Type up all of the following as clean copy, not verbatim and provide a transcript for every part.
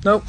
Non.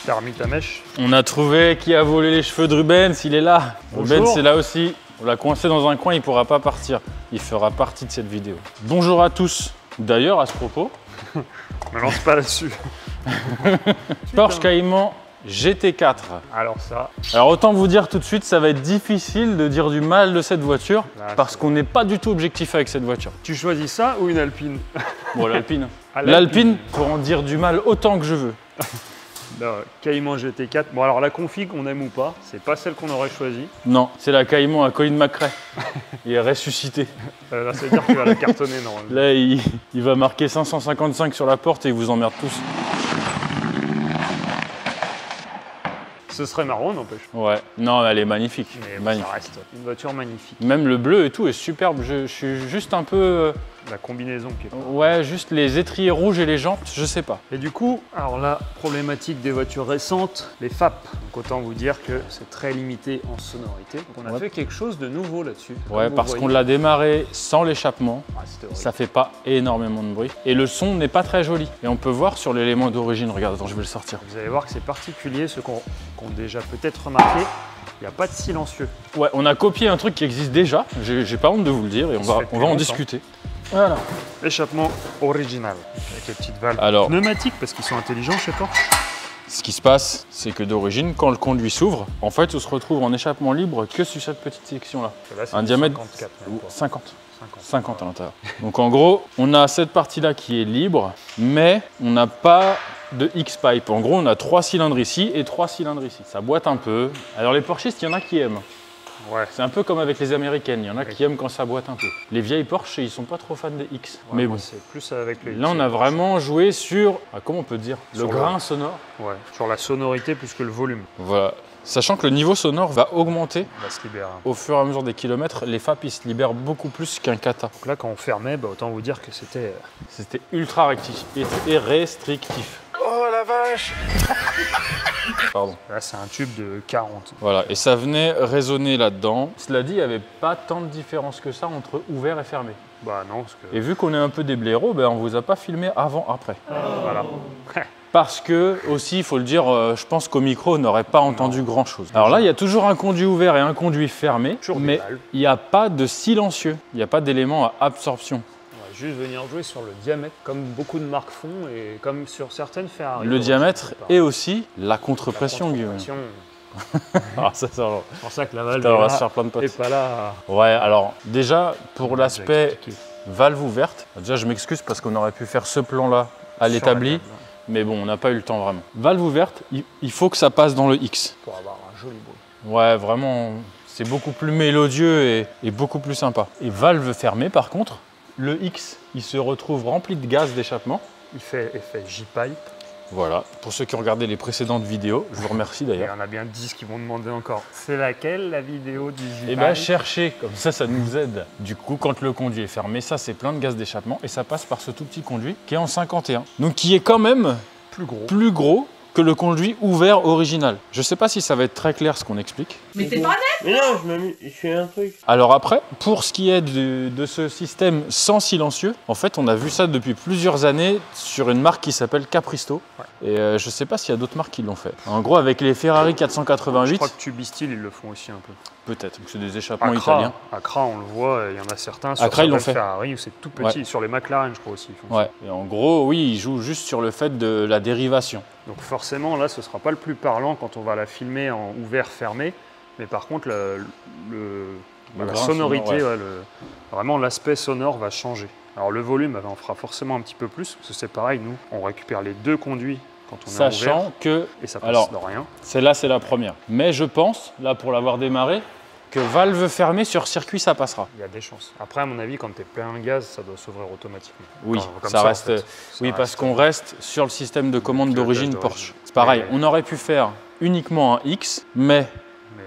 T'as remis ta mèche? On a trouvé qui a volé les cheveux de Rubens, il est là. Bonjour. Rubens est là aussi. On l'a coincé dans un coin, il ne pourra pas partir. Il fera partie de cette vidéo. Bonjour à tous. D'ailleurs, à ce propos, Me lance pas là-dessus. Porsche Cayman GT4. Alors ça, Alors autant vous dire tout de suite, ça va être difficile de dire du mal de cette voiture Là, parce c'est- qu'on n'est pas du tout objectif avec cette voiture. tu choisis ça ou une Alpine? Bon, l'Alpine. Ah, L'Alpine, pour en dire du mal autant que je veux. Non, Cayman GT4. Bon alors la config, on aime ou pas, c'est pas celle qu'on aurait choisie. Non, c'est la Cayman à Colin McRae. Il est ressuscité. Là, ça veut dire qu'il va la cartonner normalement. Là, il va marquer 555 sur la porte et il vous emmerde tous. Ce serait marrant, n'empêche. Ouais, non, elle est magnifique. Mais bon, Magnifique. ça reste une voiture magnifique. Même le bleu et tout est superbe. Je suis juste un peu. La combinaison qui est pas. Ouais, juste les étriers rouges et les jantes, je sais pas. Et du coup, alors là, problématique des voitures récentes, les FAP. Donc autant vous dire que c'est très limité en sonorité. Donc on a Ouais. fait quelque chose de nouveau là-dessus. Ouais, parce qu'on l'a démarré sans l'échappement. C'était horrible. Ça fait pas énormément de bruit. Et le son n'est pas très joli. Et on peut voir sur l'élément d'origine. Regarde, attends, je vais le sortir. Vous allez voir que c'est particulier, ceux qu'on déjà peut-être remarqué. Il n'y a pas de silencieux. Ouais, on a copié un truc qui existe déjà. J'ai pas honte de vous le dire et on Ça va, fait on depuis va en longtemps. discuter. Voilà. Échappement original, avec les petites valves Alors. pneumatiques parce qu'ils sont intelligents chez Porsche. Ce qui se passe, c'est que d'origine, quand le conduit s'ouvre, en fait, on se retrouve en échappement libre que sur cette petite section-là. Là, c'est Un du diamètre 54 ou même, quoi. 50. 50. 50 à l'intérieur. Donc en gros, on a cette partie-là qui est libre, mais on n'a pas de X-pipe. En gros, on a 3 cylindres ici et 3 cylindres ici. Ça boite un peu. Alors les Porschistes, il y en a qui aiment. Ouais. C'est un peu comme avec les Américaines, il y en a Oui. qui aiment quand ça boite un peu. Les vieilles Porsche, ils sont pas trop fans des X. Ouais, Mais moi, bon, c'est plus avec les. là on a vraiment joué sur, comment on peut dire, le Sur le- grain sonore. Ouais, sur la sonorité plus que le volume. Voilà. Sachant que le niveau sonore va augmenter On va se libérer. au fur et à mesure des kilomètres, les FAP ils se libèrent beaucoup plus qu'un kata. Donc là, quand on fermait, bah, autant vous dire que c'était. C'était ultra rectif et restrictif. Oh la vache! Pardon. Là, c'est un tube de 40. Voilà, et ça venait résonner là-dedans. Cela dit, il n'y avait pas tant de différence que ça entre ouvert et fermé. Bah non, parce que. Et vu qu'on est un peu des blaireaux, ben on vous a pas filmé avant-après. Voilà. Parce que, aussi, il faut le dire, je pense qu'au micro, on n'aurait pas entendu grand-chose. Alors là, il y a toujours un conduit ouvert et un conduit fermé, Toujours des mais valves. il n'y a pas de silencieux, il n'y a pas d'élément à absorption. On va juste venir jouer sur le diamètre, comme beaucoup de marques font et comme sur certaines Ferrari. Le diamètre et aussi la contre-pression, Guillaume. Contrepression. Ah, ça, C'est pour ça que la valve Putain, on va est se là, faire plein de potes. et pas là. Ouais, alors déjà, pour On a déjà l'aspect expliqué. valve ouverte, déjà je m'excuse parce qu'on aurait pu faire ce plan-là à Sur l'établi, la valve, mais bon, on n'a pas eu le temps vraiment. Valve ouverte, il faut que ça passe dans le X. pour avoir un joli bruit. Ouais, vraiment, c'est beaucoup plus mélodieux et beaucoup plus sympa. Et valve fermée, par contre, le X, il se retrouve rempli de gaz d'échappement. Il fait effet J-pipe. Voilà, pour ceux qui ont regardé les précédentes vidéos, je vous remercie Et il y d'ailleurs. en a bien 10 qui vont demander encore. C'est laquelle la vidéo du J-pipe? Et bien cherchez, comme ça nous aide. Du coup, quand le conduit est fermé, ça c'est plein de gaz d'échappement et ça passe par ce tout petit conduit qui est en 51. Donc qui est quand même plus gros que le conduit ouvert original. Je sais pas si ça va être très clair ce qu'on explique. Mais c'est pas net. Mais non, je fais un truc. Alors après, pour ce qui est de ce système sans silencieux, en fait on a vu ça depuis plusieurs années sur une marque qui s'appelle Capristo. Ouais. Et je sais pas s'il y a d'autres marques qui l'ont fait. En gros avec les Ferrari Je 488, crois que Tubistil, ils le font aussi un peu. peut-être, c'est des échappements italiens. Accra, on le voit, il y en a certains sur Accra, ils l'ont certaines fait. Ferrari où c'est tout petit. Sur les McLaren, je crois aussi. Ils font ça. Ouais. Et en gros, oui, ils jouent juste sur le fait de la dérivation. Donc forcément, là, ce ne sera pas le plus parlant quand on va la filmer en ouvert-fermé. Mais par contre, la grain sonorité, sonore, ouais, vraiment l'aspect sonore va changer. Alors le volume, on fera forcément un petit peu plus, parce que c'est pareil, nous, on récupère les deux conduits quand on est ouvert, Sachant que, et ça passe alors, dans rien. celle-là c'est la première. Mais je pense, là pour l'avoir démarré, que valve fermée sur circuit, ça passera. Il y a des chances. Après, à mon avis, quand tu es plein gaz, ça doit s'ouvrir automatiquement. Oui, Enfin, comme ça reste. en fait. Oui, Ça parce reste- qu'on reste sur le système de commande Pilotage d'origine d'origine. Porsche. C'est pareil, Ouais. on aurait pu faire uniquement un X, mais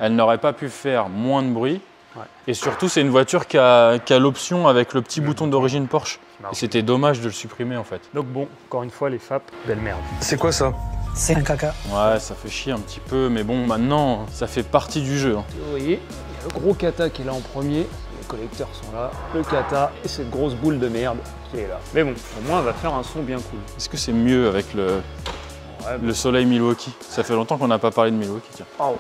elle n'aurait pas pu faire moins de bruit. Ouais. Et surtout, c'est une voiture qui a l'option avec le petit bouton d'origine Porsche. marche. Et c'était dommage de le supprimer en fait. Donc bon, encore une fois, les FAP, belle merde. C'est quoi ça? C'est un caca. Ouais, ça fait chier un petit peu, mais bon, maintenant, ça fait partie du jeu. Hein. Vous voyez, il y a le gros kata qui est là en premier, les collecteurs sont là, le kata et cette grosse boule de merde qui est là. Mais bon, au moins, on va faire un son bien cool. Est-ce que c'est mieux avec Ouais, le soleil Milwaukee? Ça fait longtemps qu'on n'a pas parlé de Milwaukee, tiens. oh,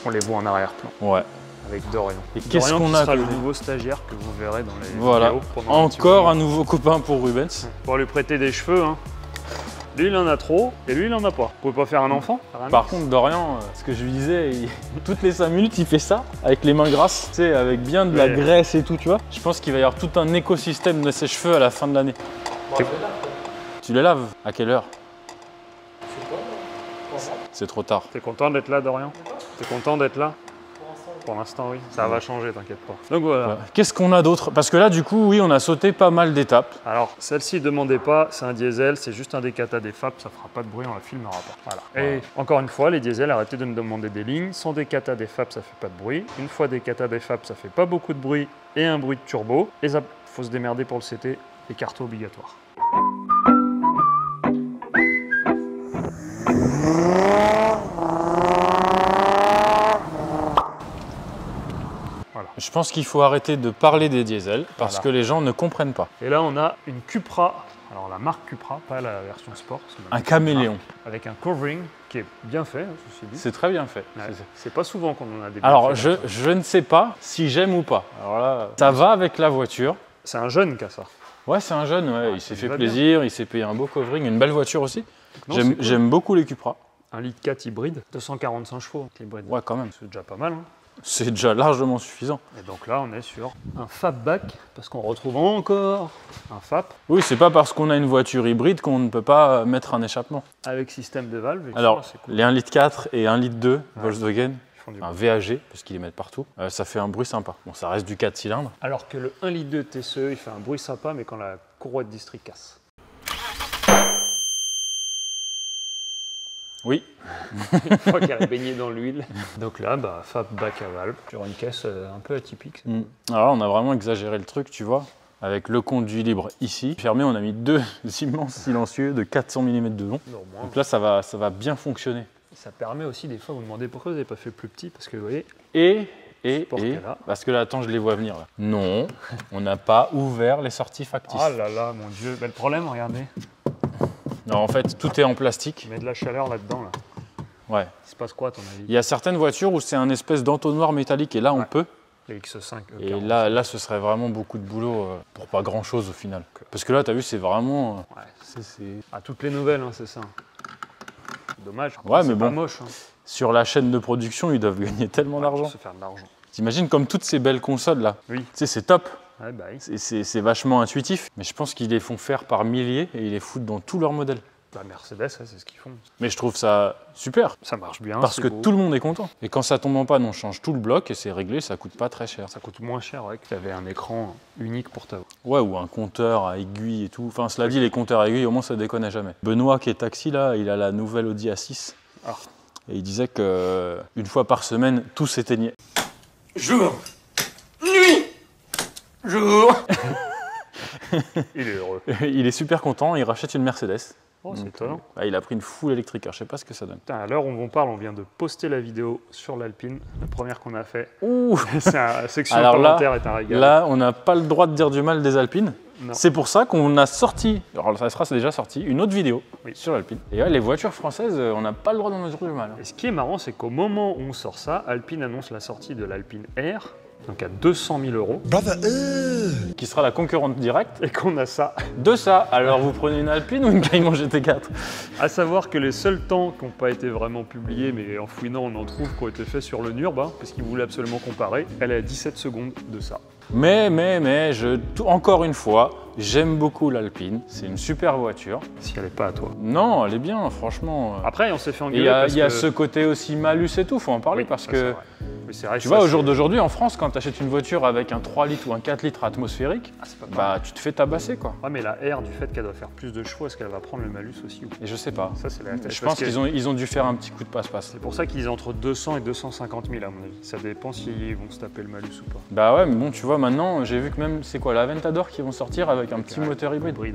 on les voit en arrière-plan Ouais. avec Dorian. Et qu'est-ce Dorian qu'on qui a sera le côté nouveau stagiaire que vous verrez dans les Voilà. vidéos pendant petit Encore moment. un nouveau copain pour Rubens. Pour lui prêter des cheveux, hein. Lui, il en a trop, et lui, il en a pas. Vous pouvez pas faire un enfant? Par contre, Dorian, ce que je lui disais, toutes les 5 minutes, il fait ça, avec les mains grasses, tu sais, avec bien de la Ouais. graisse et tout, tu vois. Je pense qu'il va y avoir tout un écosystème de ses cheveux à la fin de l'année. Tu les laves? À quelle heure? C'est trop tard. T'es content d'être là, Dorian? T'es content d'être là? Pour l'instant, oui. Ça va changer, t'inquiète pas. Donc voilà. Ouais. Qu'est-ce qu'on a d'autre? Parce que là, du coup, oui, on a sauté pas mal d'étapes. Alors, celle-ci, demandez pas, c'est un diesel, c'est juste un des kata des FAP, ça fera pas de bruit, on la filmera pas. Voilà. Et encore une fois, les diesels, arrêtez de me demander des lignes. Sans des kata des FAP, ça fait pas de bruit. Une fois des kata des FAP, ça fait pas beaucoup de bruit et un bruit de turbo. Et ça, faut se démerder pour le CT, les cartes obligatoires. Je pense qu'il faut arrêter de parler des diesels parce Voilà. que les gens ne comprennent pas. Et là, on a une Cupra. Alors, la marque Cupra, pas la version sport. c'est la Un marque caméléon. Cupra, avec un covering qui est bien fait, ceci dit. C'est très bien fait. Ouais. C'est pas souvent qu'on en a des Alors, bien faits, je ne sais pas si j'aime ou pas. Alors là, ça va avec la voiture. C'est un jeune qui a ça. Ouais, c'est un jeune, ouais. Ah, Il s'est ça fait va bien. plaisir, il s'est payé un beau covering, une belle voiture aussi. Non, c'est cool. J'aime beaucoup les Cupra. Un litre 4 hybride, 245 chevaux hybride. Ouais, quand même. C'est déjà pas mal. Hein. C'est déjà largement suffisant. Et donc là, on est sur un Fabback, parce qu'on retrouve encore un FAP Oui, c'est pas parce qu'on a une voiture hybride qu'on ne peut pas mettre un échappement. avec système de valve. et Alors, c'est cool. les 1,4 litre et 1,2 litre Volkswagen, Ils font du un bruit. VAG, parce qu'ils les mettent partout, ça fait un bruit sympa. Bon, ça reste du 4 cylindres. Alors que le 1 litre 2 TCE, il fait un bruit sympa, mais quand la courroie de district casse. Oui, Une fois qu'elle est baignée dans l'huile. Donc là, bah, Fabback à valve, sur une caisse un peu atypique. Alors là, on a vraiment exagéré le truc, tu vois. Avec le conduit libre ici. Fermé, on a mis deux immenses silencieux de 400 mm de long. Non, moins. Donc là, ça va bien fonctionner. Ça permet aussi, des fois, vous vous demandez pourquoi vous n'avez pas fait plus petit, parce que vous voyez, Et Porte est là. parce que là, attends, je les vois venir. Là. Non, on n'a pas ouvert les sorties factices. ah là là, mon Dieu, le problème, regardez, Non, en fait, tout est en plastique. il met de la chaleur là-dedans, là. Ouais. Il se passe quoi, à ton avis? Il y a certaines voitures où c'est un espèce d'entonnoir métallique et là, on Ouais. peut. Les X5. Et là, ce serait vraiment beaucoup de boulot pour pas grand-chose au final. Parce que là, t'as vu, c'est vraiment... Ouais. c'est- À toutes les nouvelles, hein, c'est ça. Dommage. Ouais, c'est mais pas bon. moche. Hein. Sur la chaîne de production, ils doivent gagner tellement d'argent. Pour se faire de l'argent. T'imagines comme toutes ces belles consoles là. Oui. Tu sais, c'est top. Ouais, bah oui. C'est vachement intuitif. Mais je pense qu'ils les font faire par milliers et ils les foutent dans tous leurs modèles. Bah, Mercedes, ouais, c'est ce qu'ils font. Mais je trouve ça super. Ça marche bien. Parce c'est que beau. tout le monde est content. Et quand ça tombe en panne, on change tout le bloc et c'est réglé, ça coûte pas très cher. Ça coûte moins cher, ouais, que tu avais un écran unique pour ta voix. Ouais, ou un compteur à aiguille et tout. Enfin, cela dit, les compteurs à aiguille, au moins ça déconne jamais. Benoît, qui est taxi là, il a la nouvelle Audi A6. Ah. Et il disait que une fois par semaine, tout s'éteignait. Jour, nuit, jour. Il est heureux. Il est super content, il rachète une Mercedes. Oh, c'est Donc, étonnant. bah, il a pris une full électrique, alors je sais pas ce que ça donne. Putain, à l'heure où on parle, on vient de poster la vidéo sur l'Alpine, la première qu'on a fait. Ouh. C'est la section Alors là, commentaire est un régal. Là, on n'a pas le droit de dire du mal des Alpines. Non. C'est pour ça qu'on a sorti, alors ça sera déjà sorti, une autre vidéo Oui. sur l'Alpine. Et ouais, les voitures françaises, on n'a pas le droit d'en dire du mal. Et ce qui est marrant, c'est qu'au moment où on sort ça, Alpine annonce la sortie de l'Alpine R, donc à 200 000 €, Qui sera la concurrente directe et qu'on a ça. de ça. Alors vous prenez une Alpine ou une Cayman GT4? À savoir que les seuls temps qui n'ont pas été vraiment publiés, mais en fouinant on en trouve, qui ont été faits sur le Nurb, hein, parce qu'ils voulaient absolument comparer, elle est à 17 secondes de ça. Mais, encore une fois, j'aime beaucoup l'Alpine. C'est une super voiture. Si elle n'est pas à toi. Non, elle est bien, franchement. Après, on s'est fait Et engueuler. il y a parce que... ce côté aussi malus et tout, faut en parler Oui, parce ça, que. c'est vrai. Oui, c'est vrai, Tu ça, vois, au c'est- jour d'aujourd'hui, en France, quand tu achètes une voiture avec un 3 litres ou un 4 litres atmosphérique, Ah, c'est pas pareil. bah tu te fais tabasser quoi. Ouais, mais la R, du fait qu'elle doit faire plus de chevaux, est-ce qu'elle va prendre le malus aussi ou pas? Et je sais pas. Ça, c'est la Je pense qu'ils ont dû faire un petit coup de passe-passe. C'est pour ça qu'ils ont entre 200 et 250 000 à mon avis. Ça dépend s'ils vont se taper le malus ou pas. Bah ouais, mais bon, tu vois, maintenant, j'ai vu que même, c'est quoi, la Aventador qui vont sortir avec un petit Ouais, moteur hybride. ouais.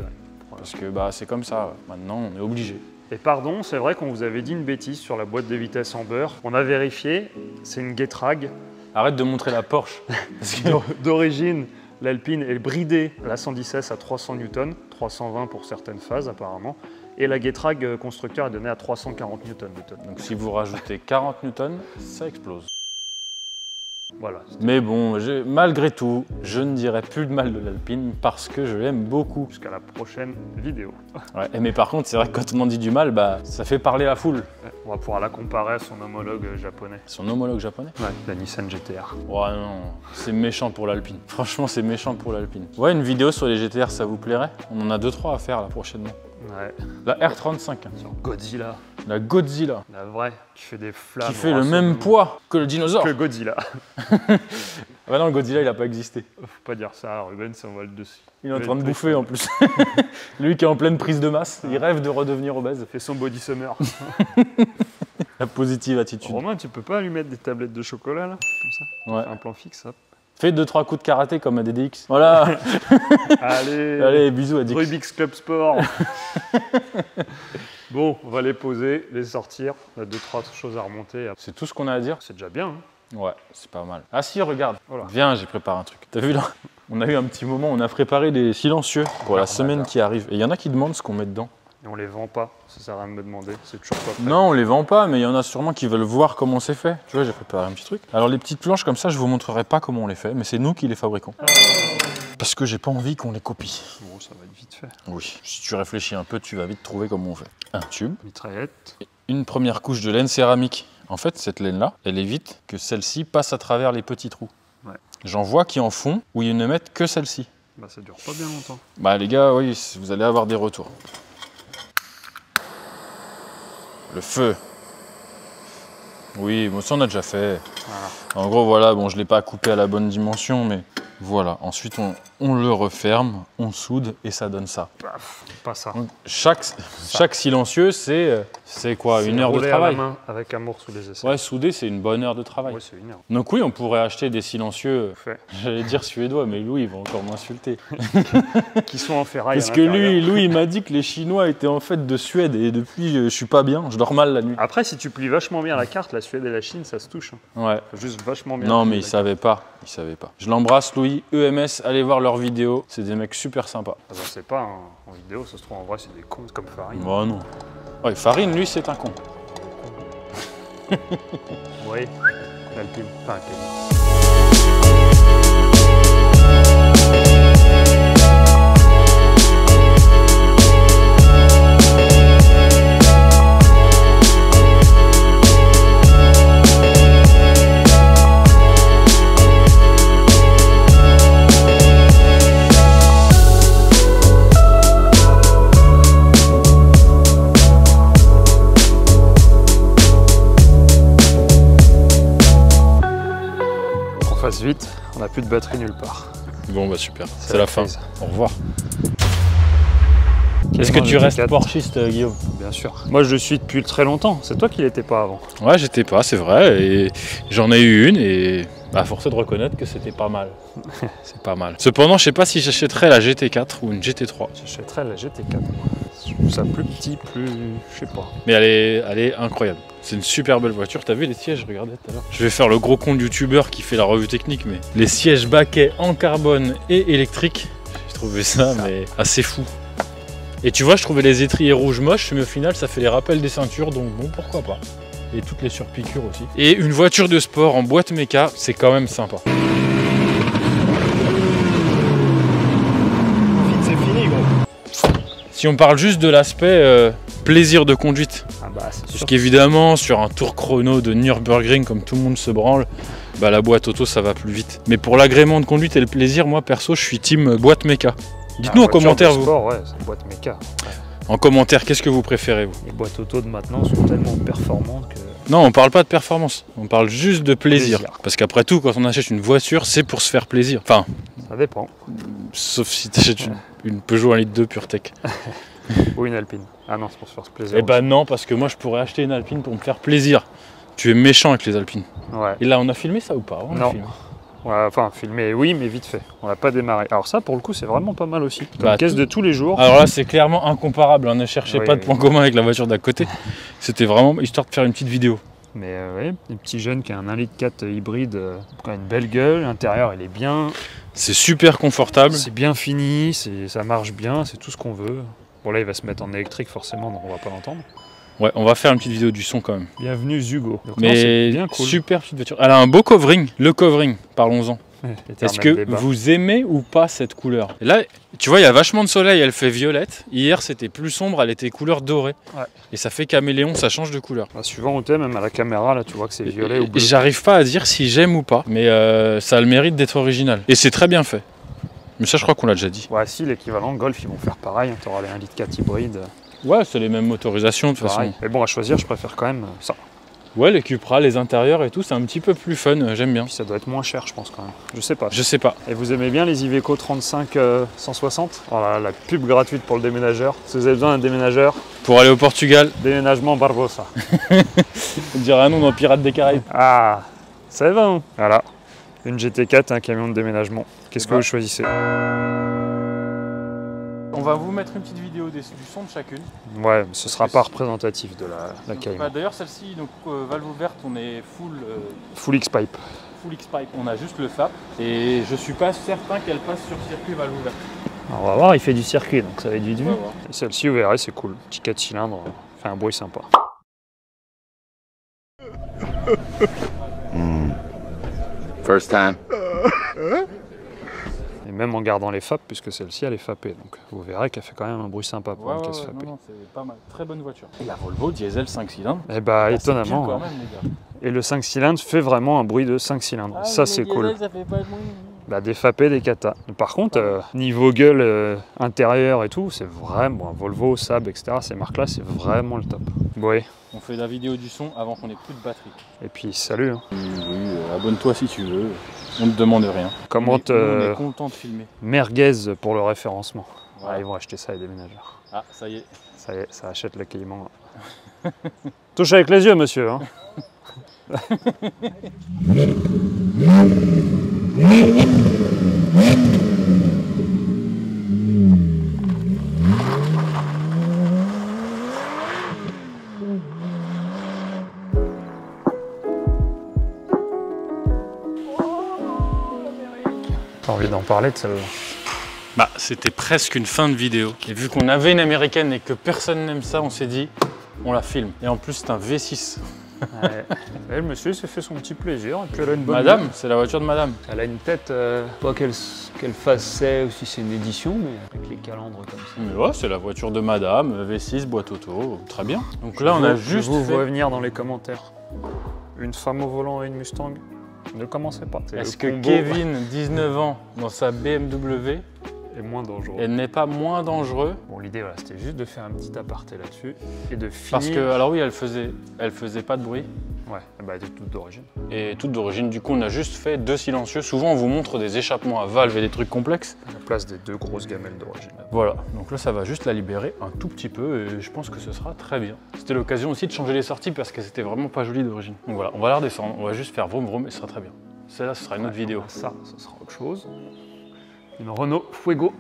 Parce que bah c'est comme ça, maintenant, on est obligé. Et pardon, c'est vrai qu'on vous avait dit une bêtise sur la boîte de vitesse en beurre. On a vérifié, c'est une Getrag. Arrête de montrer la Porsche. Parce que- D'origine, l'Alpine est bridée la 116 à 300 Newton, 320 pour certaines phases apparemment. Et la Getrag constructeur est donnée à 340 Newton de tonne. Donc si vous rajoutez 40 newtons, ça explose. Voilà. Mais bon, malgré tout, je ne dirais plus de mal de l'Alpine parce que je l'aime beaucoup. Jusqu'à la prochaine vidéo. Ouais, mais par contre, c'est vrai que quand on en dit du mal, bah ça fait parler la foule. On va pouvoir la comparer à son homologue japonais. Son homologue japonais. Ouais, la Nissan GTR. Ouais non, c'est méchant pour l'Alpine. Franchement, c'est méchant pour l'Alpine. Ouais, une vidéo sur les GTR, ça vous plairait? On en a 2-3 à faire là prochainement. Ouais. La R35, hein. Sur Godzilla, La Godzilla, la vraie, qui fait des flammes. qui fait le même poids que le dinosaure. que Godzilla. Ah bah non, le Godzilla, il a pas existé. Faut pas dire ça, Ruben, ça va le dessus. Il est en train de bouffer en plus. Lui qui est en pleine prise de masse, il rêve de redevenir obèse. Fait son body summer. La positive attitude. Romain, tu peux pas lui mettre des tablettes de chocolat là, comme ça? Ouais. Faire un plan fixe, hop. Fais 2-3 coups de karaté comme à DDX. Voilà. Allez, Allez, bisous à Dix. Rubik's Club Sport. Bon, on va les poser, les sortir. On a 2-3 choses à remonter. C'est tout ce qu'on a à dire. C'est déjà bien. Hein. Ouais, c'est pas mal. Ah si, regarde. Voilà. Viens, j'ai préparé un truc. T'as vu là? On a eu un petit moment, on a préparé des silencieux pour la semaine qui arrive. Et il y en a qui demandent ce qu'on met dedans. Et on les vend pas, ça sert à rien de me demander. C'est toujours pas prêt. Non, on les vend pas, mais il y en a sûrement qui veulent voir comment c'est fait. Tu vois, j'ai préparé un petit truc. Alors les petites planches comme ça, je vous montrerai pas comment on les fait, mais c'est nous qui les fabriquons. Parce que j'ai pas envie qu'on les copie. Bon, ça va être vite fait. Oui. Si tu réfléchis un peu, tu vas vite trouver comment on fait. Un tube, Mitraillette. une première couche de laine céramique. En fait, cette laine-là, elle évite que celle-ci passe à travers les petits trous. Ouais. J'en vois qui en font, où ils ne mettent que celle-ci. Bah, ça dure pas bien longtemps. Bah les gars, oui, vous allez avoir des retours. Le feu. Oui, bon, ça on a déjà fait. Voilà. En gros, voilà, bon, je l'ai pas coupé à la bonne dimension, mais voilà. Ensuite, on le referme, on soude et ça donne ça. Paf, pas ça. Donc, chaque silencieux, c'est quoi? C'est Une heure de roulé à la travail? main avec amour sous les aisselles. Ouais, souder, c'est une bonne heure de travail. Ouais, c'est une heure. Donc oui, on pourrait acheter des silencieux, Fait. j'allais dire suédois, mais Louis, il va encore m'insulter. Qui sont en ferraille. Parce à que l'intérieur. lui, il m'a dit que les Chinois étaient en fait de Suède, et depuis, je suis pas bien, je dors mal la nuit. Après, si tu plies vachement bien la carte, la Suède et la Chine, ça se touche. Hein. Ouais. Faut juste vachement bien. Non, plier mais il la savait pas, il savait pas. Je l'embrasse, Louis, EMS, allez voir leurs vidéos, c'est des mecs super sympas. carte. Ah, bah, c'est pas en vidéo, ça se trouve en vrai, c'est des cons comme Farine. Bon, non. Ouais, Farine, lui, c'est un con. Oui, l'Alpine, pas Alpine. Faut qu'on fasse vite, on n'a plus de batterie nulle part. Bon, bah super, c'est la fin. crise. Au revoir. Est-ce que Moi, tu j'étais restes quatre. porchiste, Guillaume? Bien sûr. Moi, je le suis depuis très longtemps. C'est toi qui l'étais pas avant. Ouais, j'étais pas, c'est vrai, et j'en ai eu une, et à force de reconnaître que c'était pas mal. C'est pas mal. Cependant, je sais pas si j'achèterais la GT4 ou une GT3. J'achèterais la GT4. Je trouve ça plus petit, plus. Je sais pas. Mais elle est incroyable. C'est une super belle voiture. T'as vu les sièges? Regardez tout à l'heure. Je vais faire le gros con de youtubeur qui fait la revue technique, mais les sièges baquets en carbone et électrique, j'ai trouvé ça mais assez fou. Et tu vois, je trouvais les étriers rouges moches, mais au final, ça fait les rappels des ceintures, donc bon, pourquoi pas. Et toutes les surpiqûres aussi. Et une voiture de sport en boîte méca, c'est quand même sympa. C'est fini, gros. Si on parle juste de l'aspect plaisir de conduite, Ah bah, c'est sûr. parce qu'évidemment, sur un tour chrono de Nürburgring, comme tout le monde se branle, bah la boîte auto, ça va plus vite. Mais pour l'agrément de conduite et le plaisir, moi, perso, je suis team boîte méca. Dites-nous en commentaire, vous. Sport, ouais, c'est une boîte méca. Ouais. En commentaire, qu'est-ce que vous préférez, vous? Les boîtes auto de maintenant sont tellement performantes que... Non, on parle pas de performance, on parle juste de plaisir. Plaisir. Parce qu'après tout, quand on achète une voiture, c'est pour se faire plaisir. Enfin, Ça dépend. sauf si tu achètes une Peugeot 1,2 litre PureTech. Ou une Alpine. Ah non, c'est pour se faire plaisir. Eh ben non, parce que moi je pourrais acheter une Alpine pour me faire plaisir. Tu es méchant avec les Alpines. Ouais. Et là, on a filmé ça ou pas? On a Non. filmé. Ouais, enfin, filmé, oui, mais vite fait. On n'a pas démarré. Alors ça, pour le coup, c'est vraiment pas mal aussi. Comme Bah, caisse de tous les jours. Alors là, c'est clairement incomparable. Hein. Ne cherchez Oui, pas de oui. point commun avec la voiture d'à côté. C'était vraiment histoire de faire une petite vidéo. Mais ouais, des petits jeunes qui a un 1,4 litre hybride, qui a une belle gueule. L'intérieur, il est bien. C'est super confortable. C'est bien fini, ça marche bien, c'est tout ce qu'on veut. Bon là, il va se mettre en électrique forcément, donc on va pas l'entendre. Ouais, on va faire une petite vidéo du son quand même. Bienvenue Hugo. Donc, non, Mais c'est bien cool. super petite voiture. Elle a un beau covering. Le covering, parlons-en. Ouais, Est-ce éternel que débat. vous aimez ou pas cette couleur? Et là, tu vois, il y a vachement de soleil, elle fait violette. Hier, c'était plus sombre, elle était couleur dorée. Ouais. Et ça fait caméléon, ça change de couleur. Bah, suivant où t'es, même à la caméra, là, tu vois que c'est violet ou bleu. J'arrive pas à dire si j'aime ou pas, mais ça a le mérite d'être original. Et c'est très bien fait. Mais ça, je crois qu'on l'a déjà dit. Ouais, si, l'équivalent Golf, ils vont faire pareil. Tu auras les 1,4 litre hybride. Ouais, c'est les mêmes motorisations de toute Pareil. façon. Mais bon, à choisir, je préfère quand même ça. Ouais, les Cupra, les intérieurs et tout, c'est un petit peu plus fun, j'aime bien. Puis ça doit être moins cher, je pense, quand même. Je sais pas. Je sais pas. Et vous aimez bien les Iveco 35 160? Voilà, la pub gratuite pour le déménageur. Si vous avez besoin d'un déménageur, Pour aller au Portugal, déménagement Barbosa. on dirait un nom dans Pirates des Caraïbes. Ah, ça va, hein. Voilà. Une GT4 et un camion de déménagement. Qu'est-ce que Bah. vous choisissez? On va vous mettre une petite vidéo du son de chacune. Ouais, mais ce sera pas représentatif de la Cayman. Bah, d'ailleurs, celle-ci, donc valve ouverte, on est Full X-Pipe. full X-Pipe, on a juste le FAP. Et je suis pas certain qu'elle passe sur circuit valve ouverte. Alors, on va voir, il fait du circuit, donc ça va être du On va voir. Et celle-ci, vous verrez, c'est cool. Petit 4 cylindres, fait un bruit sympa. First time. Et même en gardant les FAP, puisque celle-ci, elle est FAPée. Donc vous verrez qu'elle fait quand même un bruit sympa pour une caisse FAPée. non, c'est pas mal. Très bonne voiture. Et la Volvo diesel 5 cylindres. Et bah, c'est bien étonnamment. quand hein. même, les gars. Et le 5 cylindres fait vraiment un bruit de 5 cylindres. Ça, c'est cool. Ça fait pas de bruit. Bah, des FAPés, des Kata. Par contre, niveau gueule intérieur et tout, c'est vraiment Volvo, Saab, etc. Ces marques-là, c'est vraiment le top. Ouais. On fait la vidéo du son avant qu'on ait plus de batterie. Et puis, salut. Hein. Oui, abonne-toi si tu veux. On ne te demande rien. Comment on est content de filmer. merguez pour le référencement. Voilà. Ah, ils vont acheter ça, les déménageurs. Ah, ça y est. Ça y est, ça achète le Cayman. Touche avec les yeux, monsieur. Hein. T'as envie d'en parler de celle-là? Bah, c'était presque une fin de vidéo. Et vu qu'on avait une américaine et que personne n'aime ça, on s'est dit, on la filme. Et en plus, c'est un V6. Ouais. Et le monsieur s'est fait son petit plaisir. Et puis elle a une bonne Madame, c'est la voiture de madame. Elle a une tête, pas qu'elle fasse c'est ou si c'est une édition, mais avec les calandres comme ça. Mais ouais, c'est la voiture de madame, V6, boîte auto, très bien. Donc là, on a juste vous fait... revenir dans les commentaires. Une femme au volant et une Mustang, ne commencez pas. Est-ce Le que combo Kevin, 19 ans, dans sa BMW, est moins dangereux. elle n'est pas moins dangereux? Bon, l'idée, voilà, c'était juste de faire un petit aparté là-dessus et de finir. Parce que, alors oui, elle faisait pas de bruit. Ouais, bah, elle était toute d'origine. Et toute d'origine, du coup, on a juste fait 2 silencieux. Souvent, on vous montre des échappements à valve et des trucs complexes. À la place des 2 grosses gamelles d'origine. Voilà, donc là, ça va juste la libérer un tout petit peu et je pense que ce sera très bien. C'était l'occasion aussi de changer les sorties parce que c'était vraiment pas joli d'origine. Donc voilà, on va la redescendre, on va juste faire vroom vroom et ce sera très bien. Celle-là, ce sera une autre vidéo. Ça, ce sera autre chose. Une Renault Fuego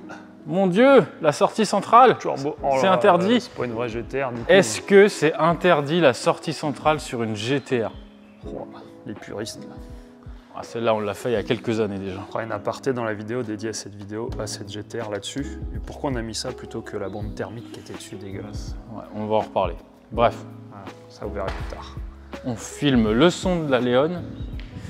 Mon Dieu, la sortie centrale Turbo. C'est interdit. C'est pas une vraie GTR du coup. Est-ce que c'est interdit la sortie centrale sur une GTR? Oh, les puristes là. Ah, celle-là, on l'a fait il y a quelques années déjà. On fera une aparté dans la vidéo dédiée à cette GTR là-dessus. Et pourquoi on a mis ça plutôt que la bombe thermique qui était dessus dégueulasse. Ouais, on va en reparler. Bref, Voilà, ça vous verrez plus tard. on filme le son de la Léon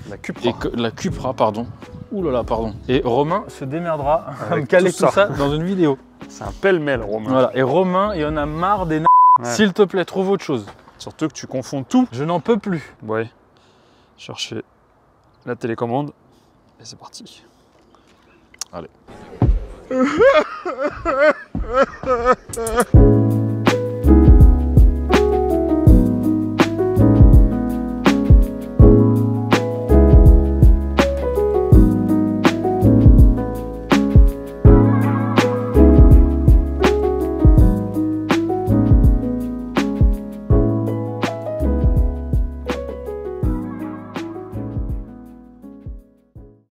La Cupra. et la Cupra, pardon. Ouh là là, pardon. Et Romain se démerdera à Avec me caler tout tout ça. ça dans une vidéo. C'est un pêle-mêle, Romain. Voilà. Et Romain, il en a marre des Ouais. S'il te plaît, trouve autre chose. Surtout que tu confonds tout. Je n'en peux plus. Ouais. Chercher la télécommande. Et c'est parti. Allez. Bye.